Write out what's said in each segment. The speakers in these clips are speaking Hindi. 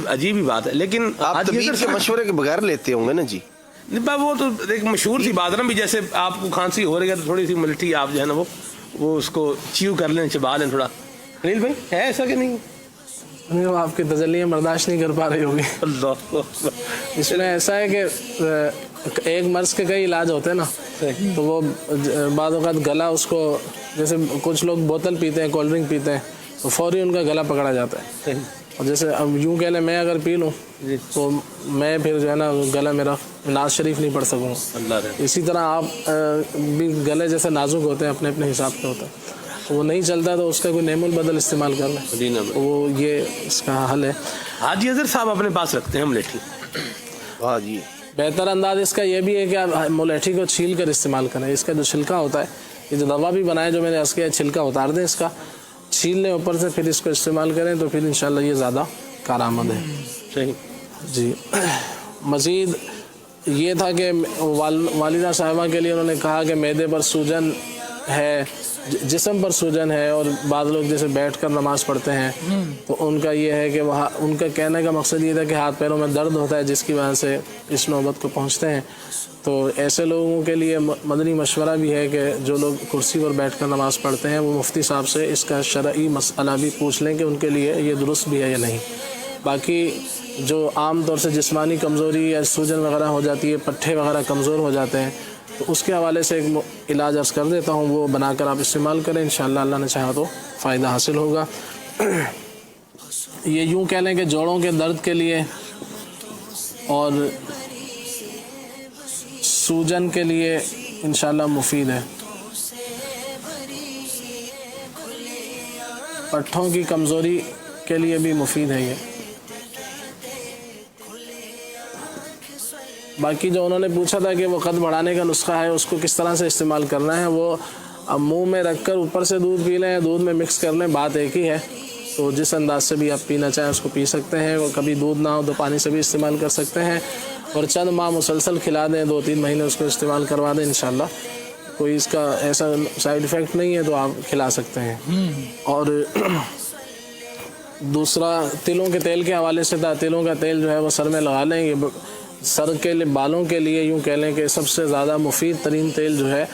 अजीब ही बात है। लेकिन आप तबीब के मशवरे के बगैर लेते होंगे ना जी? वो तो एक मशहूर सी बात ना भी, जैसे आपको खांसी हो रही है तो थोड़ी सी मल्टी आप जो है ना वो उसको च्यू कर लें, चबा लें थोड़ा। अनिल भाई है ऐसा कि नहीं? नहीं, वो आपकी तजल्लियाँ बर्दाश्त नहीं कर पा रही होगी। अल्लाह। इसमें ऐसा है कि एक मर्ज के कई इलाज होते हैं ना, तो वो बाद वक़्त गला उसको, जैसे कुछ लोग बोतल पीते हैं, कोल्ड ड्रिंक पीते हैं, तो फौरी उनका गला पकड़ा जाता है। और जैसे अब यूँ कह लें मैं अगर पी लूँ तो मैं फिर जो है ना गला मेरा नाज शरीफ नहीं पढ़ सकूँगा। इसी तरह आप भी गले जैसे नाजुक होते हैं, अपने अपने हिसाब से होता है, तो वो नहीं चलता तो उसका कोई नेमुल बदल इस्तेमाल कर लें, वो ये इसका हल है। हाजी अजहर साहब अपने पास रखते हैं मुलेठी। हाँ जी। बेहतर अंदाज इसका ये भी है कि आप मुलेठी को छील कर इस्तेमाल करें। इसका जो छिलका होता है, ये जो दवा भी बनाए जो मैंने अर्ज़ किया, छिलका उतार दें, इसका छील लें ऊपर से, फिर इसको इस्तेमाल करें तो फिर इंशाल्लाह ये ज़्यादा कारआमद है। सही जी। मज़ीद ये था कि वालिदा साहिबा के लिए उन्होंने कहा कि मैदे पर सूजन है, जिस्म पर सूजन है, और बाद लोग जैसे बैठ कर नमाज़ पढ़ते हैं तो उनका ये है कि वहाँ, उनका कहने का मकसद ये था कि हाथ पैरों में दर्द होता है जिसकी वजह से इस नौबत को पहुँचते हैं। तो ऐसे लोगों के लिए मदनी मशवरा भी है कि जो लोग कुर्सी पर बैठ कर नमाज़ पढ़ते हैं वो मुफ्ती साहब से इसका शरई मसला भी पूछ लें कि उनके लिए ये दुरुस्त भी है या नहीं। बाकी जो आम तौर से जिस्मानी कमज़ोरी या सूजन वगैरह हो जाती है, पट्ठे वगैरह कमज़ोर हो जाते हैं, तो उसके हवाले से एक इलाज अर्ज़ कर देता हूँ, वो बनाकर आप इस्तेमाल करें, इंशाअल्लाह अल्लाह ने चाहा तो फ़ायदा हासिल होगा। ये यूँ कह लें कि जोड़ों के दर्द के लिए और सूजन के लिए इंशाअल्लाह मुफीद है। पट्ठों की कमज़ोरी के लिए भी मुफीद है ये। बाकी जो उन्होंने पूछा था कि वो कद बढ़ाने का नुस्खा है, उसको किस तरह से इस्तेमाल करना है, वो अब मुंह में रखकर ऊपर से दूध पी लें, दूध में मिक्स कर लें, बात एक ही है। तो जिस अंदाज से भी आप पीना चाहें उसको पी सकते हैं, और कभी दूध ना हो तो पानी से भी इस्तेमाल कर सकते हैं, और चंद माह मुसलसल खिला दें, 2-3 महीने उसको इस्तेमाल करवा दें, इंशाल्लाह कोई इसका ऐसा साइड इफ़ेक्ट नहीं है तो आप खिला सकते हैं। और दूसरा तिलों के तेल के हवाले से था, तिलों का तेल जो है वो सर में लगा लें। ये सर के लिए, बालों के लिए यूँ कह लें कि सबसे ज़्यादा मुफीद तरीन तेल जो है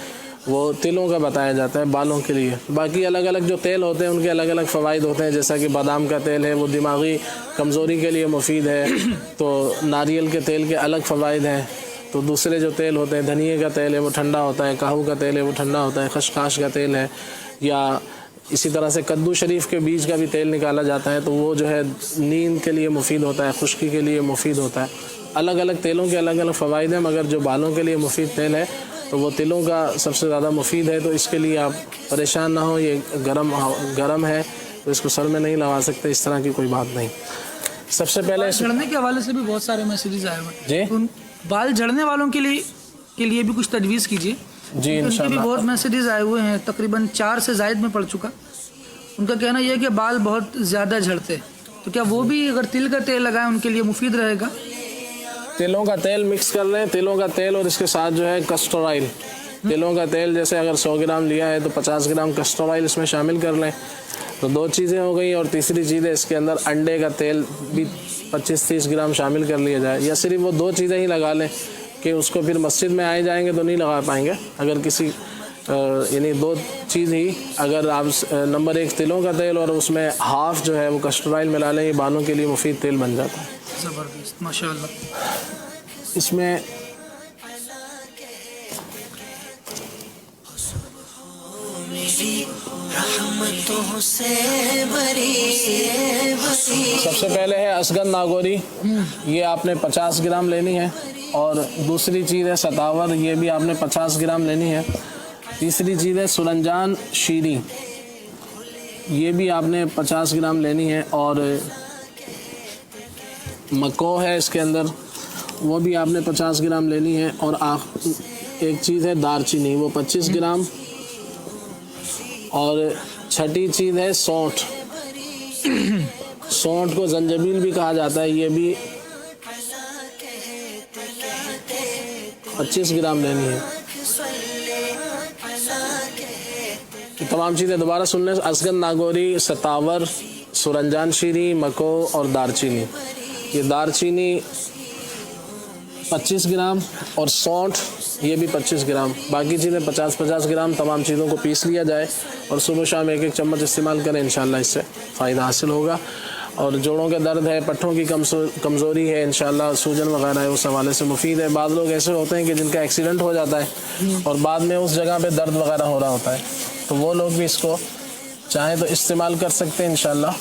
वो तिलों का बताया जाता है बालों के लिए। बाकी अलग अलग जो तेल होते हैं उनके अलग अलग फ़वाइद होते हैं, जैसा कि बादाम का तेल है वो दिमागी कमज़ोरी के लिए मुफीद है, तो नारियल के तेल के अलग फ़वाइद हैं। तो दूसरे जो तेल होते हैं, धनिए का तेल है वो ठंडा होता है, काहू का तेल है वो ठंडा होता है, खशखाश का तेल है, या इसी तरह से कद्दू शरीफ के बीज का भी तेल निकाला जाता है, तो वो जो है नींद के लिए मुफीद होता है, खुश्की के लिए मुफीद होता है। अलग अलग तेलों के अलग अलग फ़वाइद हैं, मगर जो बालों के लिए मुफीद तेल है तो वो तिलों का सबसे ज़्यादा मुफीद है। तो इसके लिए आप परेशान ना हो, ये गरम है तो इसको सर में नहीं लगा सकते, इस तरह की कोई बात नहीं। सबसे पहले झड़ने के हवाले से भी बहुत सारे मैसेजेस आए हुए जी, उन बाल झड़ने वालों के लिए भी कुछ तजवीज़ कीजिए जी। उनके भी बहुत मैसेजेस आए हुए हैं, तकरीबन 4 से ज़ायद में पड़ चुका। उनका कहना यह है कि बाल बहुत ज़्यादा झड़ते, तो क्या वो भी अगर तिल का तेल लगाएं उनके लिए मुफीद रहेगा? तिलों का तेल मिक्स कर लें, तिलों का तेल और इसके साथ जो है कस्टर ऑयल। तिलों का तेल जैसे अगर 100 ग्राम लिया है तो 50 ग्राम कस्टर ऑयल इसमें शामिल कर लें, तो 2 चीज़ें हो गई। और तीसरी चीज़ है इसके अंदर अंडे का तेल भी 25-30 ग्राम शामिल कर लिया जाए, या सिर्फ वो 2 चीज़ें ही लगा लें कि उसको फिर मस्जिद में आए जाएंगे तो नहीं लगा पाएंगे। अगर किसी यानी 2 चीज़ ही, अगर आप नंबर 1 तिलों का तेल और उसमें हाफ जो है वो कस्टर ऑयल मिला लें, ये बालों के लिए मुफीद तेल बन जाता है। ज़बरदस्त, माशाअल्लाह। इसमें सबसे पहले है असगन नागौरी, ये आपने 50 ग्राम लेनी है। और दूसरी चीज़ है सतावर, ये भी आपने 50 ग्राम लेनी है। तीसरी चीज़ है सुरंजान शीरी, ये भी आपने 50 ग्राम लेनी है। और मको है इसके अंदर, वो भी आपने 50 ग्राम लेनी है। और एक चीज़ है दारचीनी, वो 25 ग्राम। और छठी चीज़ है सौंठ, सौंठ को जंजबील भी कहा जाता है, ये भी 25 ग्राम लेनी है। तो तमाम चीज़ें दोबारा सुन लें, असगन नागौरी, सतावर, सुरंजान शीरी, मको और दारचीनी। ये दालचीनी 25 ग्राम और सौंठ ये भी 25 ग्राम, बाकी चीज़ें 50-50 ग्राम, तमाम चीज़ों को पीस लिया जाए और सुबह शाम 1-1 चम्मच इस्तेमाल करें, इंशाल्लाह इससे फ़ायदा हासिल होगा। और जोड़ों के दर्द है, पट्ठों की कमज़ोरी है, इंशाल्लाह सूजन वगैरह है, उस हवाले से मुफीद है। बाद लोग ऐसे होते हैं कि जिनका एक्सीडेंट हो जाता है और बाद में उस जगह पे दर्द वगैरह हो रहा होता है, तो वो लोग भी इसको चाहें तो इस्तेमाल कर सकते हैं, इंशाल्लाह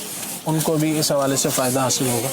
उनको भी इस हवाले से फ़ायदा हासिल होगा।